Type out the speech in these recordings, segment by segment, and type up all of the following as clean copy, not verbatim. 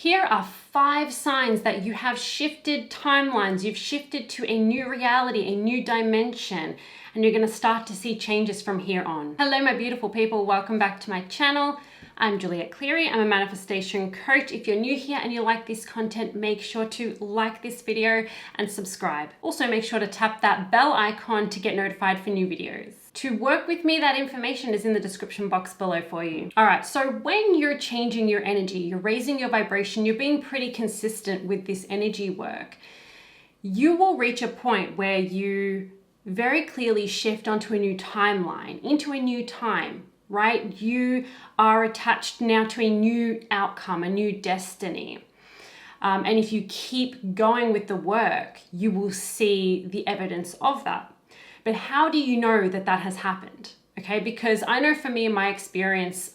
Here are 5 signs that you have shifted timelines, you've shifted to a new reality, a new dimension, and you're going to start to see changes from here on. Hello, my beautiful people. Welcome back to my channel. I'm Juliet Cleary. I'm a manifestation coach. If you're new here and you like this content, make sure to like this video and subscribe. Also, make sure to tap that bell icon to get notified for new videos. To work with me, that information is in the description box below for you. All right, so when you're changing your energy, you're raising your vibration, you're being pretty consistent with this energy work, you will reach a point where you very clearly shift onto a new timeline, into a new time, right? You are attached now to a new outcome, a new destiny. And if you keep going with the work, you will see the evidence of that. But how do you know that that has happened? Okay, because I know for me, in my experience,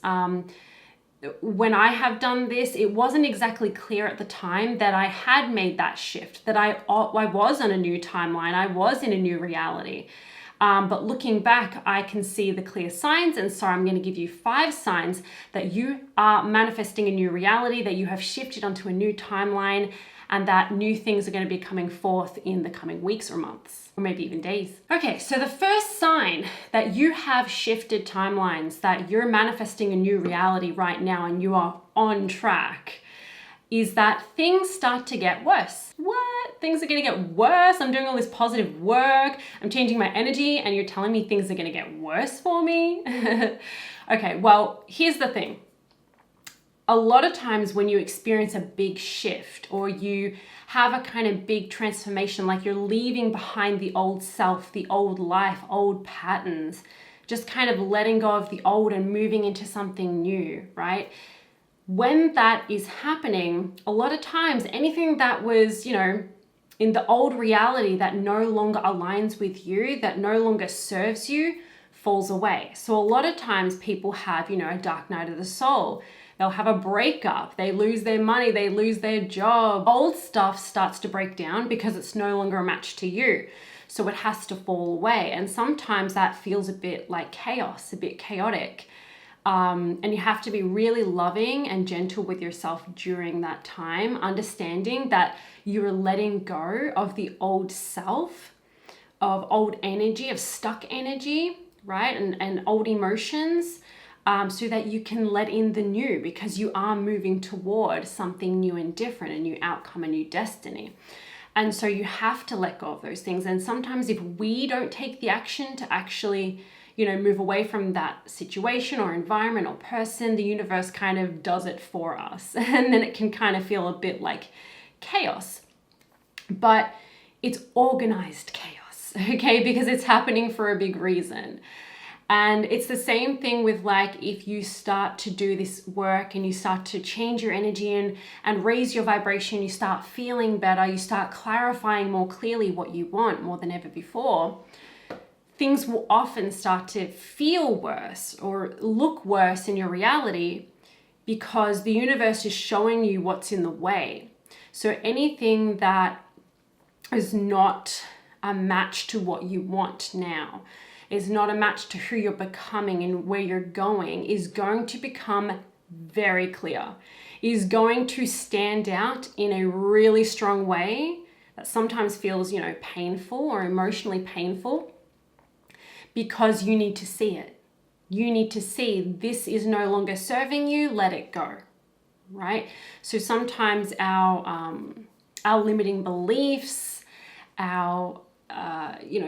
when I have done this, it wasn't exactly clear at the time that I had made that shift, that I was on a new timeline, I was in a new reality. But looking back, I can see the clear signs. And so I'm going to give you 5 signs that you are manifesting a new reality, that you have shifted onto a new timeline, and that new things are going to be coming forth in the coming weeks or months, or maybe even days. Okay, so the first sign that you have shifted timelines, that you're manifesting a new reality right now and you are on track, is that things start to get worse. What? Things are going to get worse? I'm doing all this positive work, I'm changing my energy, and you're telling me things are going to get worse for me? Okay, well, here's the thing. A lot of times when you experience a big shift or you have a kind of big transformation, like you're leaving behind the old self, the old life, old patterns, just kind of letting go of the old and moving into something new, right? When that is happening, a lot of times anything that was, in the old reality that no longer aligns with you, that no longer serves you, falls away. So a lot of times people have, a dark night of the soul. They'll have a breakup, they lose their money, they lose their job. Old stuff starts to break down because it's no longer a match to you. So it has to fall away. And sometimes that feels a bit like chaos, a bit chaotic. And you have to be really loving and gentle with yourself during that time, understanding that you're letting go of the old self, of old energy, of stuck energy, right? And old emotions. So that you can let in the new, because you are moving toward something new and different, a new outcome, a new destiny. And so you have to let go of those things. And sometimes if we don't take the action to actually, move away from that situation or environment or person, the universe kind of does it for us. And then it can kind of feel a bit like chaos. But it's organized chaos, okay? Because it's happening for a big reason. And it's the same thing with, like, if you start to do this work and you start to change your energy and raise your vibration, you start feeling better, you start clarifying more clearly what you want more than ever before, things will often start to feel worse or look worse in your reality because the universe is showing you what's in the way. So anything that is not a match to what you want now, is not a match to who you're becoming and where you're going, is going to become very clear, is going to stand out in a really strong way that sometimes feels, painful or emotionally painful, because you need to see it. You need to see this is no longer serving you, let it go, right? So sometimes our limiting beliefs, our,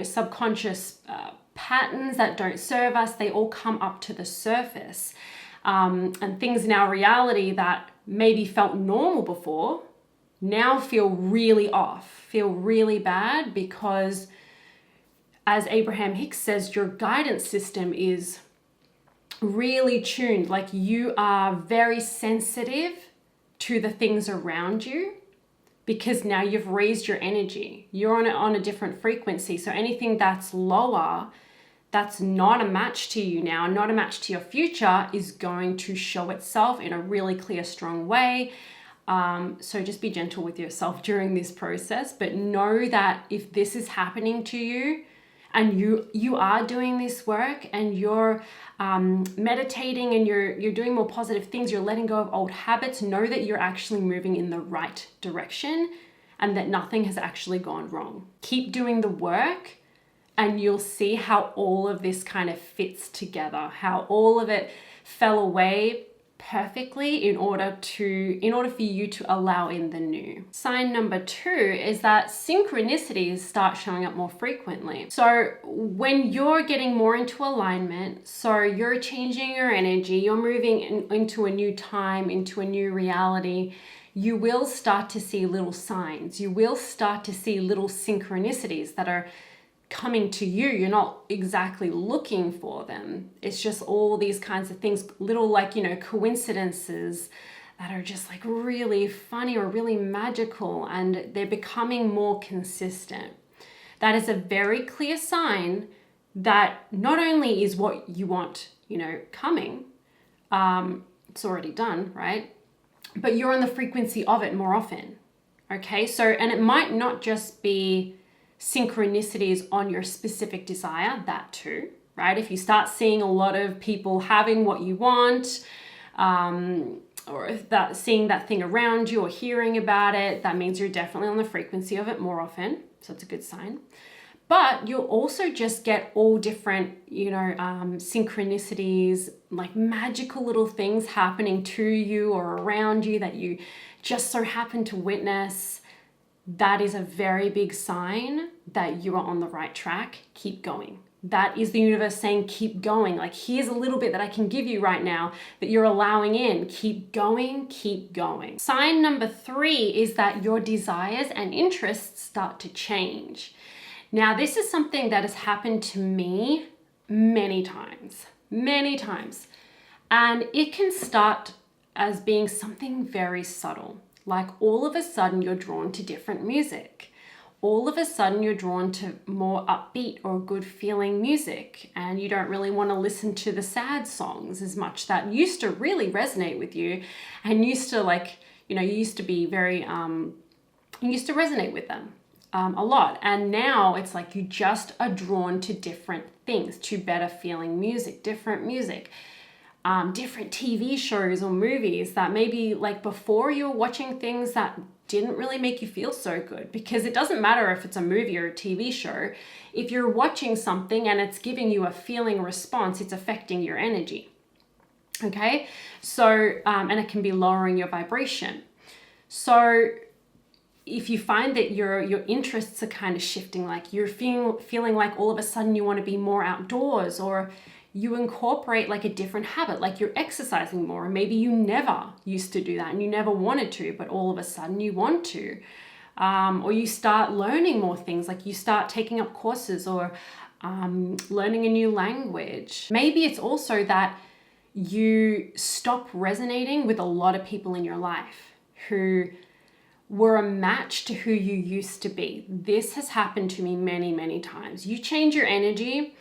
subconscious patterns that don't serve us, they all come up to the surface. And things in our reality that maybe felt normal before now feel really off, feel really bad, because as Abraham Hicks says, your guidance system is really tuned. Like, you are very sensitive to the things around you because now you've raised your energy. You're on a different frequency. So anything that's lower, that's not a match to you now, not a match to your future, is going to show itself in a really clear, strong way. So just be gentle with yourself during this process, but know that if this is happening to you and you are doing this work, and you're meditating, and you're doing more positive things, you're letting go of old habits, know that you're actually moving in the right direction and that nothing has actually gone wrong. Keep doing the work, and you'll see how all of this kind of fits together, how all of it fell away perfectly in order for you to allow in the new. Sign number 2 is that synchronicities start showing up more frequently. So when you're getting more into alignment, so you're changing your energy, you're moving into a new time, into a new reality, you will start to see little signs. You will start to see little synchronicities that are coming to you. You're not exactly looking for them. It's just all these kinds of things, little coincidences that are just like really funny or really magical, and they're becoming more consistent. That is a very clear sign that not only is what you want, coming, it's already done, right? But you're on the frequency of it more often. Okay, so, and it might not just be synchronicities on your specific desire, that too, right? If you start seeing a lot of people having what you want, or if seeing that thing around you or hearing about it, that means you're definitely on the frequency of it more often. So it's a good sign. But you'll also just get all different, synchronicities, like magical little things happening to you or around you that you just so happen to witness. That is a very big sign that you are on the right track. Keep going. That is the universe saying, keep going. Like, here's a little bit that I can give you right now that you're allowing in. Keep going, keep going. Sign number 3 is that your desires and interests start to change. Now, this is something that has happened to me many times. And it can start as being something very subtle. Like, all of a sudden you're drawn to different music. All of a sudden you're drawn to more upbeat or good feeling music, and you don't really want to listen to the sad songs as much that used to really resonate with you and used to you used to be very, you used to resonate with them a lot. And now it's like you just are drawn to different things, to better feeling music, different TV shows or movies that maybe like before you were watching things that didn't really make you feel so good, because it doesn't matter if it's a movie or a TV show. If you're watching something and it's giving you a feeling response, it's affecting your energy. Okay. So, and it can be lowering your vibration. So if you find that your interests are kind of shifting, like you're feeling like all of a sudden you want to be more outdoors, or you incorporate like a different habit, like you're exercising more, and maybe you never used to do that and you never wanted to, but all of a sudden you want to, or you start learning more things, like you start taking up courses or learning a new language. Maybe it's also that you stop resonating with a lot of people in your life who were a match to who you used to be. This has happened to me many, many times. You change your energy,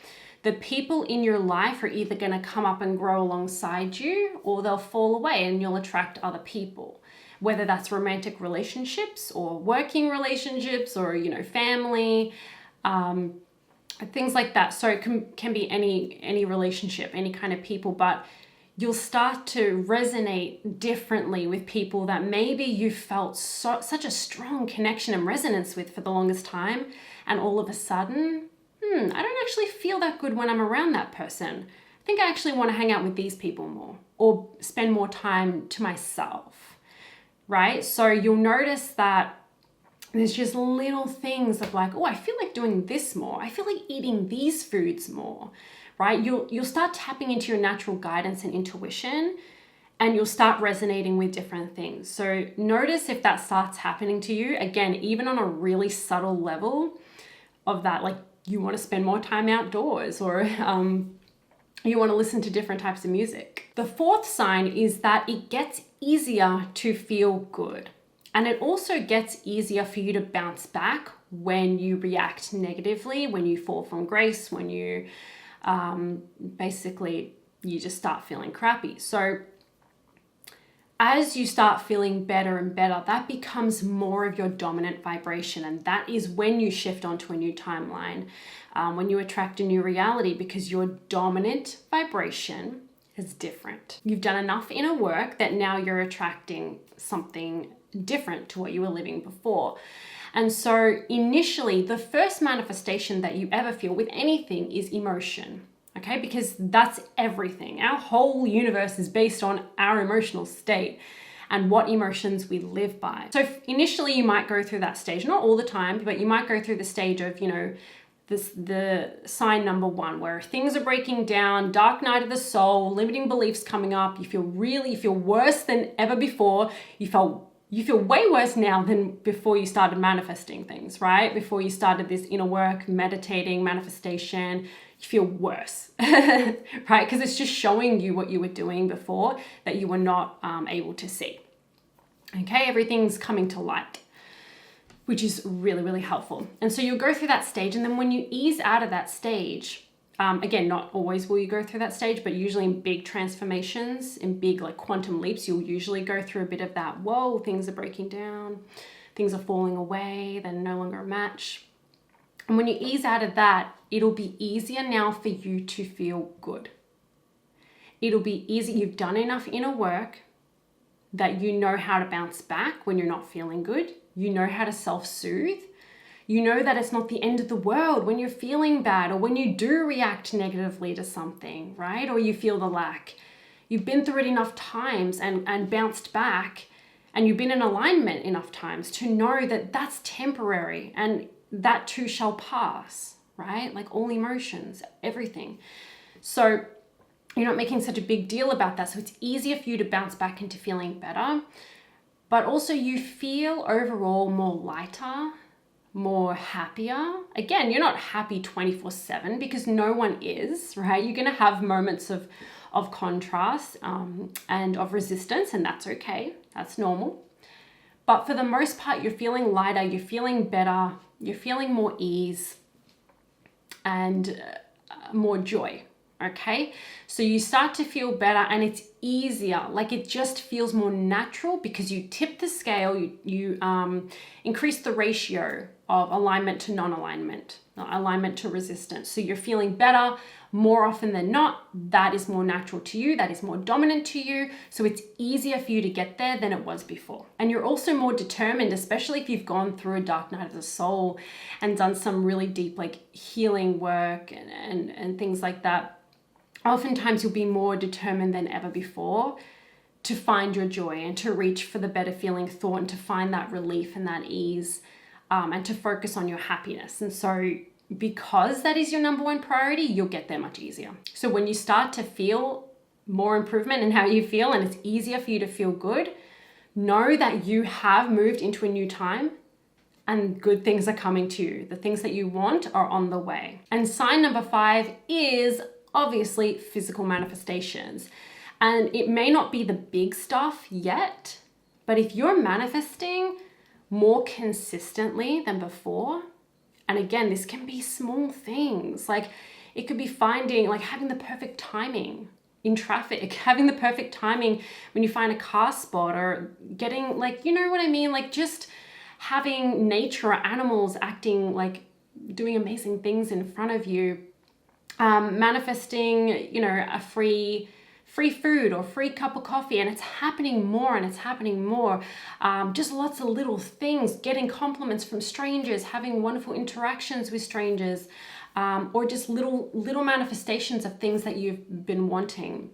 the people in your life are either going to come up and grow alongside you, or they'll fall away and you'll attract other people, whether that's romantic relationships or working relationships or, family, things like that. So it can be any relationship, any kind of people, but you'll start to resonate differently with people that maybe you felt such a strong connection and resonance with for the longest time. And all of a sudden, I don't actually feel that good when I'm around that person. I think I actually want to hang out with these people more, or spend more time to myself, right? So you'll notice that there's just little things of like, oh, I feel like doing this more. I feel like eating these foods more, right? You'll start tapping into your natural guidance and intuition, and you'll start resonating with different things. So notice if that starts happening to you, again, even on a really subtle level of that, like you want to spend more time outdoors, or you want to listen to different types of music. The 4th sign is that it gets easier to feel good. And it also gets easier for you to bounce back when you react negatively, when you fall from grace, when you basically you just start feeling crappy. So as you start feeling better and better, that becomes more of your dominant vibration. And that is when you shift onto a new timeline, when you attract a new reality, because your dominant vibration is different. You've done enough inner work that now you're attracting something different to what you were living before. And so initially, the first manifestation that you ever feel with anything is emotion. Okay, because that's everything. Our whole universe is based on our emotional state and what emotions we live by. So initially you might go through that stage, not all the time, but you might go through the stage of, the sign number 1, where things are breaking down, dark night of the soul, limiting beliefs coming up. You feel worse than ever before. You feel way worse now than before you started manifesting things, right? Before you started this inner work, meditating, manifestation, you feel worse, right? Because it's just showing you what you were doing before that you were not able to see. Okay, everything's coming to light, which is really, really helpful. And so you'll go through that stage, and then when you ease out of that stage, again, not always will you go through that stage, but usually in big transformations, in big like quantum leaps, you'll usually go through a bit of that, whoa, things are breaking down, things are falling away, they're no longer a match. And when you ease out of that, it'll be easier now for you to feel good. It'll be easy. You've done enough inner work that you know how to bounce back when you're not feeling good. You know how to self-soothe. You know that it's not the end of the world when you're feeling bad or when you do react negatively to something, right? Or you feel the lack. You've been through it enough times and bounced back, and you've been in alignment enough times to know that that's temporary and that too shall pass, right? Like all emotions, everything. So you're not making such a big deal about that. So it's easier for you to bounce back into feeling better. But also you feel overall more lighter, more happier. Again, you're not happy 24/7 because no one is, right? You're going to have moments of contrast and of resistance, and that's okay. That's normal. But for the most part, you're feeling lighter, you're feeling better, you're feeling more ease and more joy, okay? So you start to feel better and it's easier, like it just feels more natural because you tip the scale, you increase the ratio of alignment to non-alignment, alignment to resistance. So you're feeling better more often than not. That is more natural to you, that is more dominant to you. So it's easier for you to get there than it was before. And you're also more determined, especially if you've gone through a dark night of the soul and done some really deep like healing work and things like that. Oftentimes you'll be more determined than ever before to find your joy and to reach for the better feeling thought and to find that relief and that ease and to focus on your happiness. And so because that is your number one priority, you'll get there much easier. So when you start to feel more improvement in how you feel and it's easier for you to feel good, know that you have moved into a new time and good things are coming to you. The things that you want are on the way. And sign number 5 is obviously physical manifestations. And it may not be the big stuff yet, but if you're manifesting more consistently than before, and again, this can be small things, like it could be finding, like having the perfect timing in traffic, having the perfect timing when you find a car spot, or getting like, you know what I mean? Like just having nature or animals acting like doing amazing things in front of you, manifesting, you know, a free food or free cup of coffee, and it's happening more and it's happening more. Just lots of little things, getting compliments from strangers, having wonderful interactions with strangers, or just little manifestations of things that you've been wanting.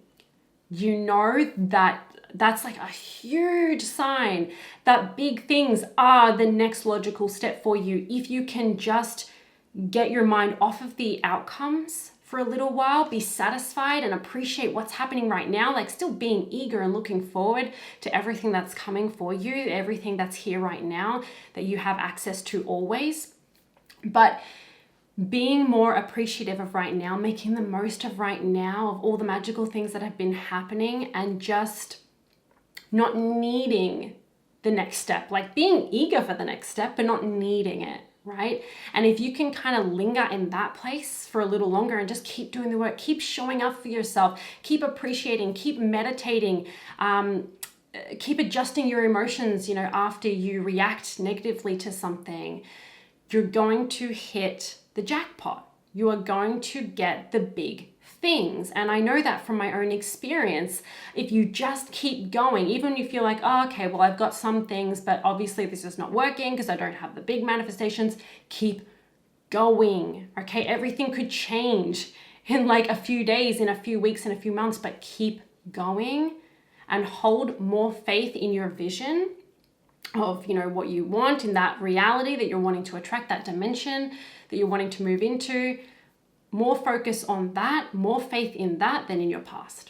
You know that that's like a huge sign that big things are the next logical step for you. If you can just get your mind off of the outcomes for a little while, be satisfied and appreciate what's happening right now, like still being eager and looking forward to everything that's coming for you, everything that's here right now that you have access to always. But being more appreciative of right now, making the most of right now, of all the magical things that have been happening, and just not needing the next step, like being eager for the next step, but not needing it. Right? And if you can kind of linger in that place for a little longer and just keep doing the work, keep showing up for yourself, keep appreciating, keep meditating, keep adjusting your emotions, you know, after you react negatively to something, you're going to hit the jackpot. You are going to get the big things. And I know that from my own experience. If you just keep going, even if you're like, oh, okay, well, I've got some things, but obviously this is not working because I don't have the big manifestations, keep going, okay? Everything could change in like a few days, in a few weeks, in a few months, but keep going and hold more faith in your vision of, you know, what you want, in that reality that you're wanting to attract, that dimension that you're wanting to move into. More focus on that, more faith in that than in your past,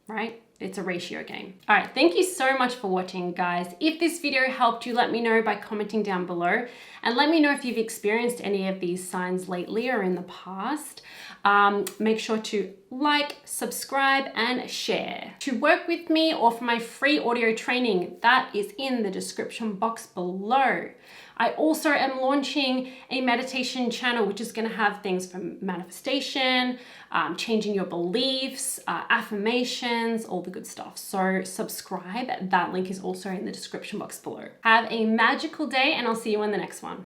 right? It's a ratio game. All right, thank you so much for watching, guys. If this video helped you, let me know by commenting down below, and let me know if you've experienced any of these signs lately or in the past. Make sure to like, subscribe, and share. To work with me or for my free audio training, that is in the description box below. I also am launching a meditation channel, which is going to have things from manifestation, changing your beliefs, affirmations, all the good stuff. So subscribe. That link is also in the description box below. Have a magical day, and I'll see you in the next one.